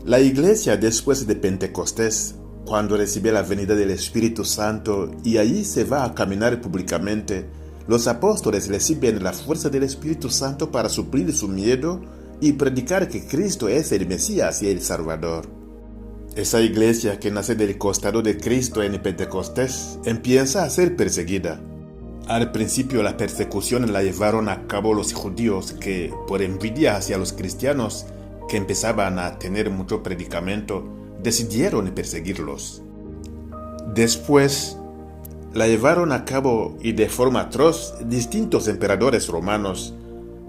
La iglesia después de Pentecostés, cuando recibe la venida del Espíritu Santo y allí se va a caminar públicamente, los apóstoles reciben la fuerza del Espíritu Santo para suplir su miedo y predicar que Cristo es el Mesías y el Salvador. Esa iglesia que nace del costado de Cristo en Pentecostés empieza a ser perseguida. Al principio la persecución la llevaron a cabo los judíos que, por envidia hacia los cristianos que empezaban a tener mucho predicamento, decidieron perseguirlos. Después la llevaron a cabo y de forma atroz distintos emperadores romanos,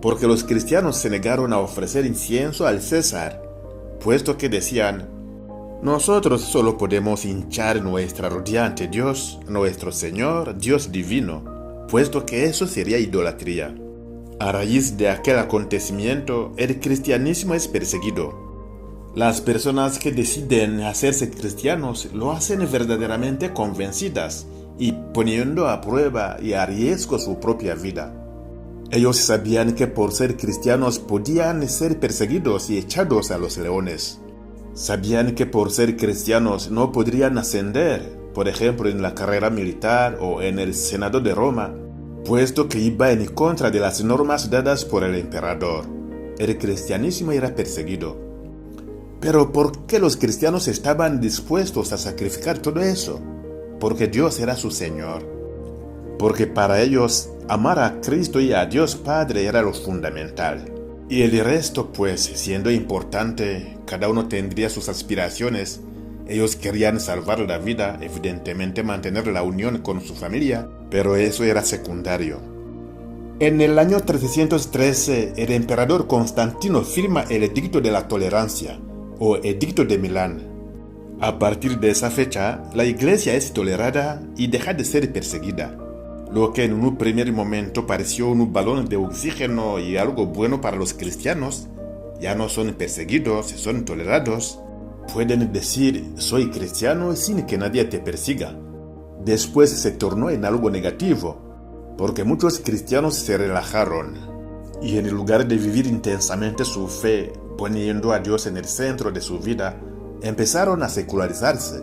porque los cristianos se negaron a ofrecer incienso al César, puesto que decían: nosotros solo podemos hinchar nuestra rodilla ante Dios, nuestro Señor, Dios divino, puesto que eso sería idolatría. A raíz de aquel acontecimiento, el cristianismo es perseguido. Las personas que deciden hacerse cristianos lo hacen verdaderamente convencidas y poniendo a prueba y a riesgo su propia vida. Ellos sabían que por ser cristianos podían ser perseguidos y echados a los leones. Sabían que por ser cristianos no podrían ascender, por ejemplo en la carrera militar o en el Senado de Roma, puesto que iba en contra de las normas dadas por el emperador. El cristianismo era perseguido. Pero ¿por qué los cristianos estaban dispuestos a sacrificar todo eso? Porque Dios era su Señor. Porque para ellos amar a Cristo y a Dios Padre era lo fundamental. Y el resto, pues, siendo importante, cada uno tendría sus aspiraciones. Ellos querían salvar la vida, evidentemente mantener la unión con su familia, pero eso era secundario. En el año 313, el emperador Constantino firma el Edicto de la Tolerancia, o Edicto de Milán. A partir de esa fecha, la iglesia es tolerada y deja de ser perseguida. Lo que en un primer momento pareció un balón de oxígeno y algo bueno para los cristianos, ya no son perseguidos, son tolerados. Pueden decir, soy cristiano sin que nadie te persiga. Después se tornó en algo negativo, porque muchos cristianos se relajaron, y en lugar de vivir intensamente su fe, poniendo a Dios en el centro de su vida, empezaron a secularizarse.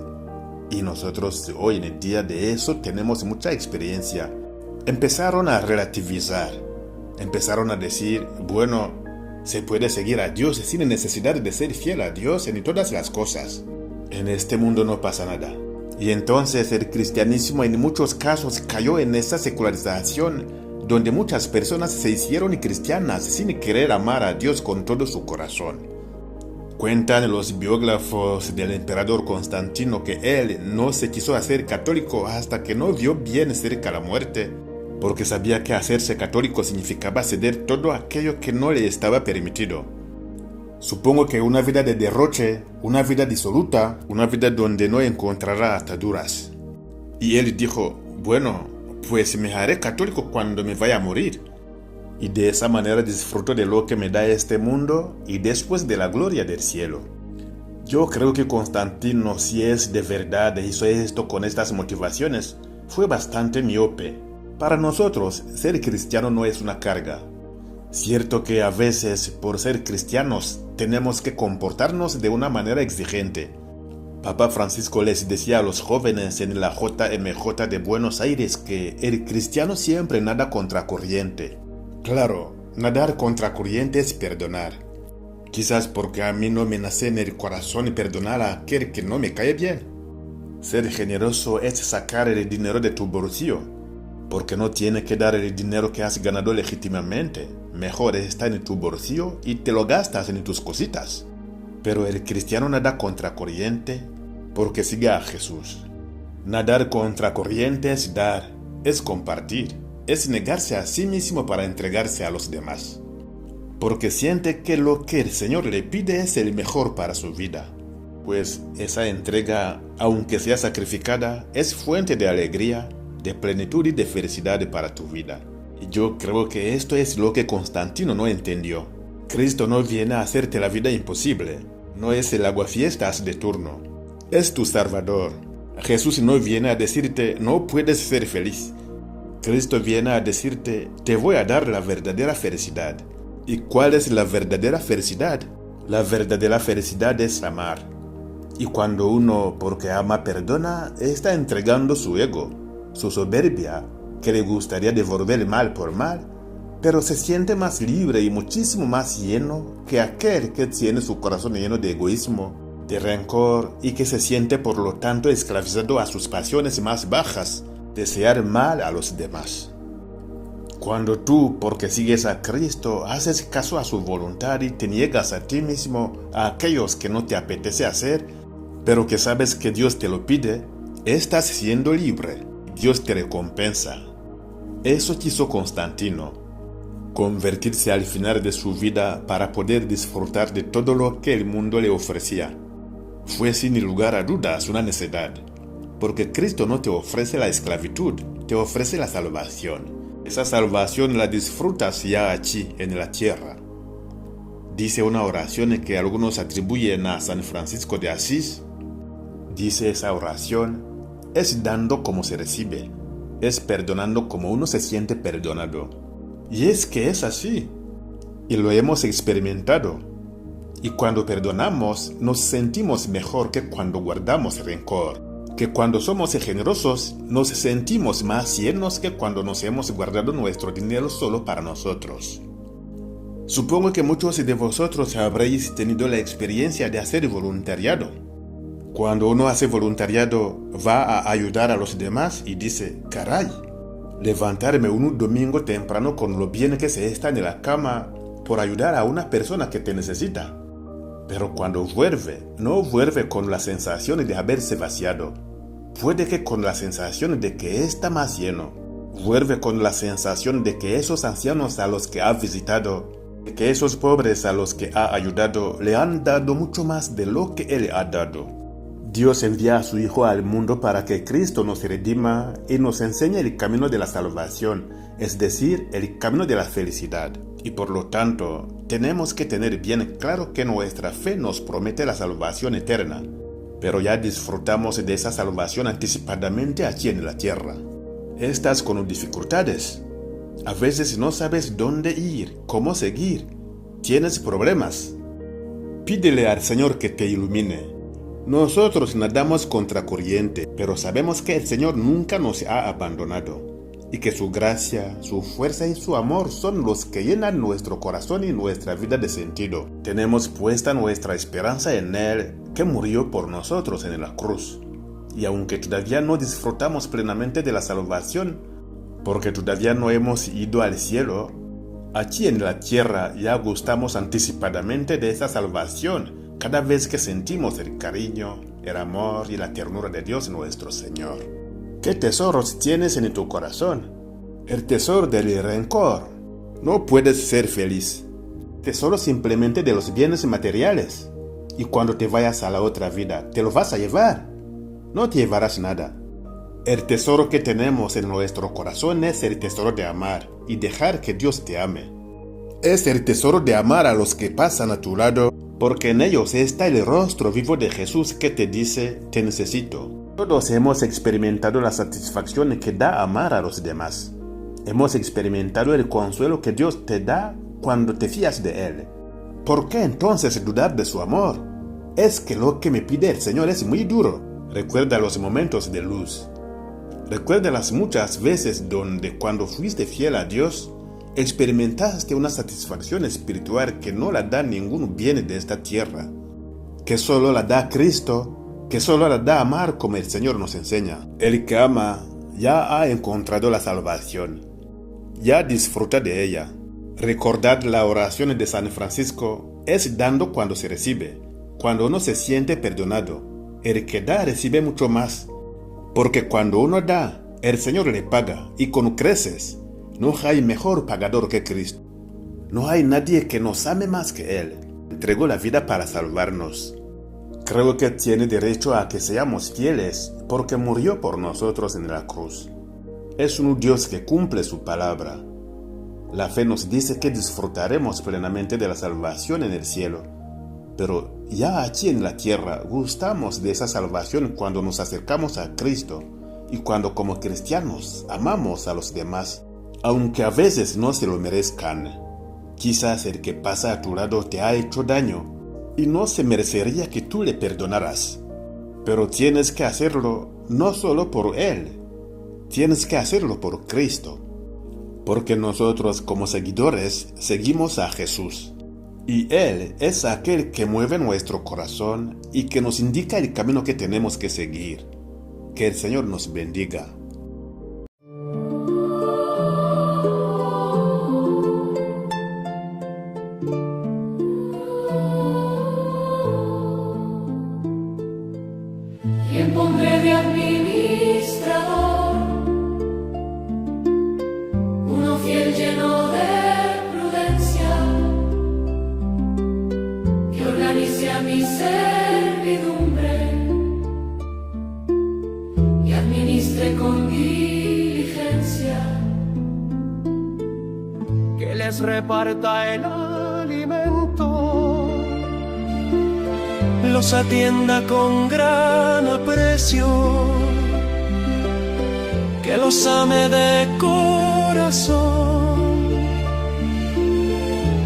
Y nosotros hoy en día de eso tenemos mucha experiencia. Empezaron a relativizar, empezaron a decir, bueno, se puede seguir a Dios sin necesidad de ser fiel a Dios en todas las cosas. En este mundo no pasa nada. Y entonces el cristianismo en muchos casos cayó en esa secularización, donde muchas personas se hicieron cristianas sin querer amar a Dios con todo su corazón. Cuentan los biógrafos del emperador Constantino que él no se quiso hacer católico hasta que no vio bien cerca la muerte, porque sabía que hacerse católico significaba ceder todo aquello que no le estaba permitido. Supongo que una vida de derroche, una vida disoluta, una vida donde no encontrará ataduras. Y él dijo, bueno, pues me haré católico cuando me vaya a morir. Y de esa manera disfruto de lo que me da este mundo y después de la gloria del cielo. Yo creo que Constantino, si es de verdad hizo esto con estas motivaciones, fue bastante miope. Para nosotros, ser cristiano no es una carga. Cierto que a veces, por ser cristianos, tenemos que comportarnos de una manera exigente. Papa Francisco les decía a los jóvenes en la JMJ de Buenos Aires que el cristiano siempre nada contracorriente. Claro, nadar contracorriente es perdonar. Quizás porque a mí no me nace en el corazón perdonar a aquel que no me cae bien. Ser generoso es sacar el dinero de tu bolsillo, porque no tiene que dar el dinero que has ganado legítimamente. Mejor está en tu bolsillo y te lo gastas en tus cositas. Pero el cristiano nada contracorriente porque sigue a Jesús. Nadar contracorriente es dar, es compartir. Es negarse a sí mismo para entregarse a los demás, porque siente que lo que el Señor le pide es el mejor para su vida, pues esa entrega, aunque sea sacrificada, es fuente de alegría, de plenitud y de felicidad para tu vida. Y yo creo que esto es lo que Constantino no entendió. Cristo no viene a hacerte la vida imposible, no es el aguafiestas de turno, es tu Salvador. Jesús no viene a decirte no puedes ser feliz. Cristo viene a decirte, te voy a dar la verdadera felicidad. ¿Y cuál es la verdadera felicidad? La verdadera felicidad es amar. Y cuando uno, porque ama, perdona, está entregando su ego, su soberbia, que le gustaría devolver mal por mal, pero se siente más libre y muchísimo más lleno que aquel que tiene su corazón lleno de egoísmo, de rencor y que se siente por lo tanto esclavizado a sus pasiones más bajas, desear mal a los demás. Cuando tú, porque sigues a Cristo, haces caso a su voluntad y te niegas a ti mismo a aquellos que no te apetece hacer, pero que sabes que Dios te lo pide, estás siendo libre. Dios te recompensa. Eso quiso Constantino, convertirse al final de su vida para poder disfrutar de todo lo que el mundo le ofrecía. Fue sin lugar a dudas una necedad, porque Cristo no te ofrece la esclavitud, te ofrece la salvación. Esa salvación la disfrutas ya aquí, en la tierra. Dice una oración que algunos atribuyen a San Francisco de Asís. Dice esa oración, es dando como se recibe, es perdonando como uno se siente perdonado. Y es que es así, y lo hemos experimentado. Y cuando perdonamos, nos sentimos mejor que cuando guardamos rencor. Que cuando somos generosos, nos sentimos más llenos que cuando nos hemos guardado nuestro dinero solo para nosotros. Supongo que muchos de vosotros habréis tenido la experiencia de hacer voluntariado. Cuando uno hace voluntariado, va a ayudar a los demás y dice, caray, levantarme un domingo temprano con lo bien que se está en la cama por ayudar a una persona que te necesita. Pero cuando vuelve, no vuelve con la sensación de haberse vaciado. Puede que con la sensación de que está más lleno. Vuelve con la sensación de que esos ancianos a los que ha visitado, de que esos pobres a los que ha ayudado, le han dado mucho más de lo que él ha dado. Dios envía a su Hijo al mundo para que Cristo nos redima y nos enseñe el camino de la salvación, es decir, el camino de la felicidad. Y por lo tanto, tenemos que tener bien claro que nuestra fe nos promete la salvación eterna, pero ya disfrutamos de esa salvación anticipadamente aquí en la tierra. Estás con dificultades. A veces no sabes dónde ir, cómo seguir. Tienes problemas. Pídele al Señor que te ilumine. Nosotros nadamos contra corriente, pero sabemos que el Señor nunca nos ha abandonado. Y que su gracia, su fuerza y su amor son los que llenan nuestro corazón y nuestra vida de sentido. Tenemos puesta nuestra esperanza en Él, que murió por nosotros en la cruz. Y aunque todavía no disfrutamos plenamente de la salvación, porque todavía no hemos ido al cielo, aquí en la tierra ya gustamos anticipadamente de esa salvación cada vez que sentimos el cariño, el amor y la ternura de Dios nuestro Señor. ¿Qué tesoros tienes en tu corazón? El tesoro del rencor. No puedes ser feliz. Tesoro simplemente de los bienes materiales. Y cuando te vayas a la otra vida, te lo vas a llevar. No te llevarás nada. El tesoro que tenemos en nuestro corazón es el tesoro de amar y dejar que Dios te ame. Es el tesoro de amar a los que pasan a tu lado, porque en ellos está el rostro vivo de Jesús que te dice, te necesito. Todos hemos experimentado la satisfacción que da amar a los demás. Hemos experimentado el consuelo que Dios te da cuando te fías de Él. ¿Por qué entonces dudar de su amor? Es que lo que me pide el Señor es muy duro. Recuerda los momentos de luz. Recuerda las muchas veces donde cuando fuiste fiel a Dios, experimentaste una satisfacción espiritual que no la da ningún bien de esta tierra, que solo la da Cristo, que solo la da amar como el Señor nos enseña. El que ama ya ha encontrado la salvación, ya disfruta de ella. Recordad la oración de San Francisco, es dando cuando se recibe, cuando uno se siente perdonado. El que da recibe mucho más, porque cuando uno da, el Señor le paga, y con creces. No hay mejor pagador que Cristo. No hay nadie que nos ame más que Él. Entregó la vida para salvarnos. Creo que tiene derecho a que seamos fieles porque murió por nosotros en la cruz. Es un Dios que cumple su palabra. La fe nos dice que disfrutaremos plenamente de la salvación en el cielo. Pero ya aquí en la tierra gustamos de esa salvación cuando nos acercamos a Cristo y cuando como cristianos amamos a los demás, aunque a veces no se lo merezcan. Quizás el que pasa a tu lado te ha hecho daño, y no se merecería que tú le perdonaras. Pero tienes que hacerlo no solo por Él, tienes que hacerlo por Cristo. Porque nosotros como seguidores seguimos a Jesús. Y Él es aquel que mueve nuestro corazón y que nos indica el camino que tenemos que seguir. Que el Señor nos bendiga. ¿Quién pondré de administrador? Uno fiel, lleno de prudencia, que organice a mi servidumbre y administre con diligencia. Que les reparta el alimento, los atienda con gran aprecio, que los ame de corazón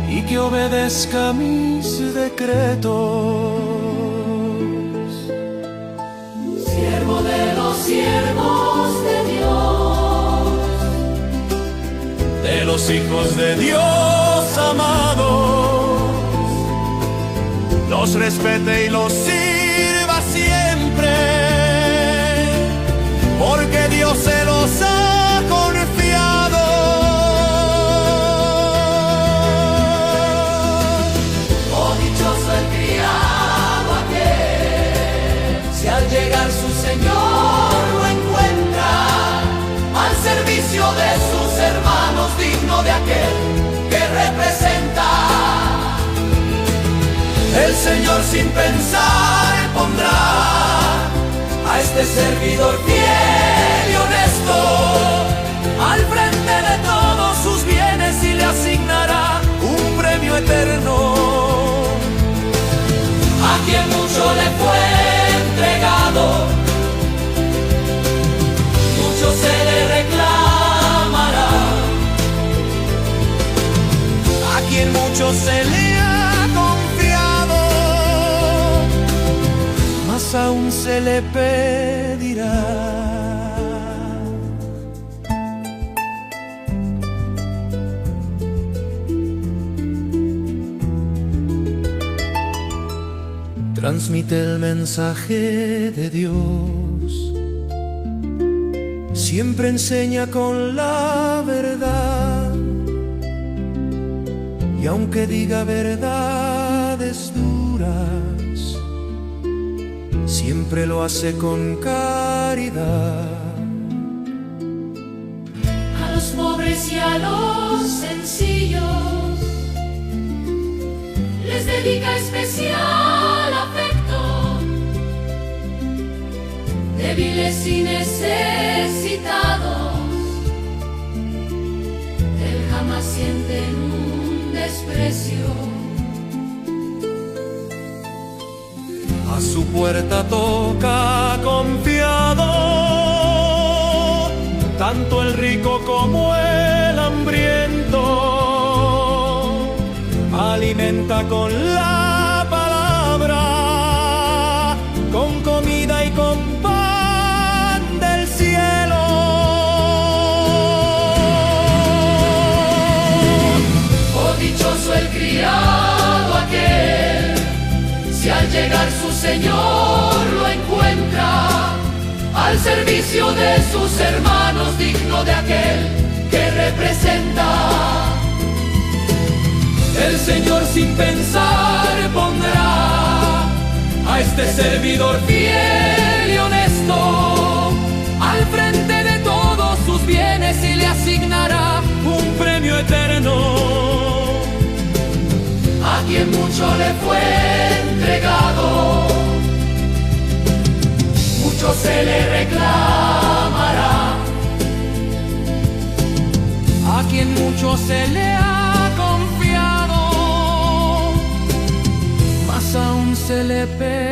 y que obedezca mis decretos. Siervo de los siervos de Dios, De los hijos de Dios amados, los respete y los sirva siempre, porque Dios se los ha confiado. oh dichoso el criado aquel, si al llegar su Señor lo encuentra al servicio de sus hermanos, digno de aquel que representa. El Señor sin pensar pondrá a este servidor fiel y honesto al frente de todos sus bienes y le asignará un premio eterno. A quien mucho le fue entregado, mucho se le reclamará. A quien mucho se le ha confiado, más aún se le pedirá. Transmite el mensaje de Dios, siempre enseña con la verdad, y aunque diga verdades duras, siempre lo hace con caridad. A los pobres y a los sencillos les dedica especial afecto. Débiles y necesitados, él jamás siente un desprecio. A su puerta toca confiado, tanto el rico como el hambriento, alimenta con la palabra, con comida y con pan del cielo. Oh dichoso el criado aquel, si al llegar su Señor lo encuentra al servicio de sus hermanos, digno de aquel que representa. El Señor sin pensar pondrá a este servidor fiel y honesto al frente de todos sus bienes y le asignará un premio eterno. A quien mucho le fue entregado, mucho se le reclamará. A quien mucho se le ha confiado, más aún se le pide.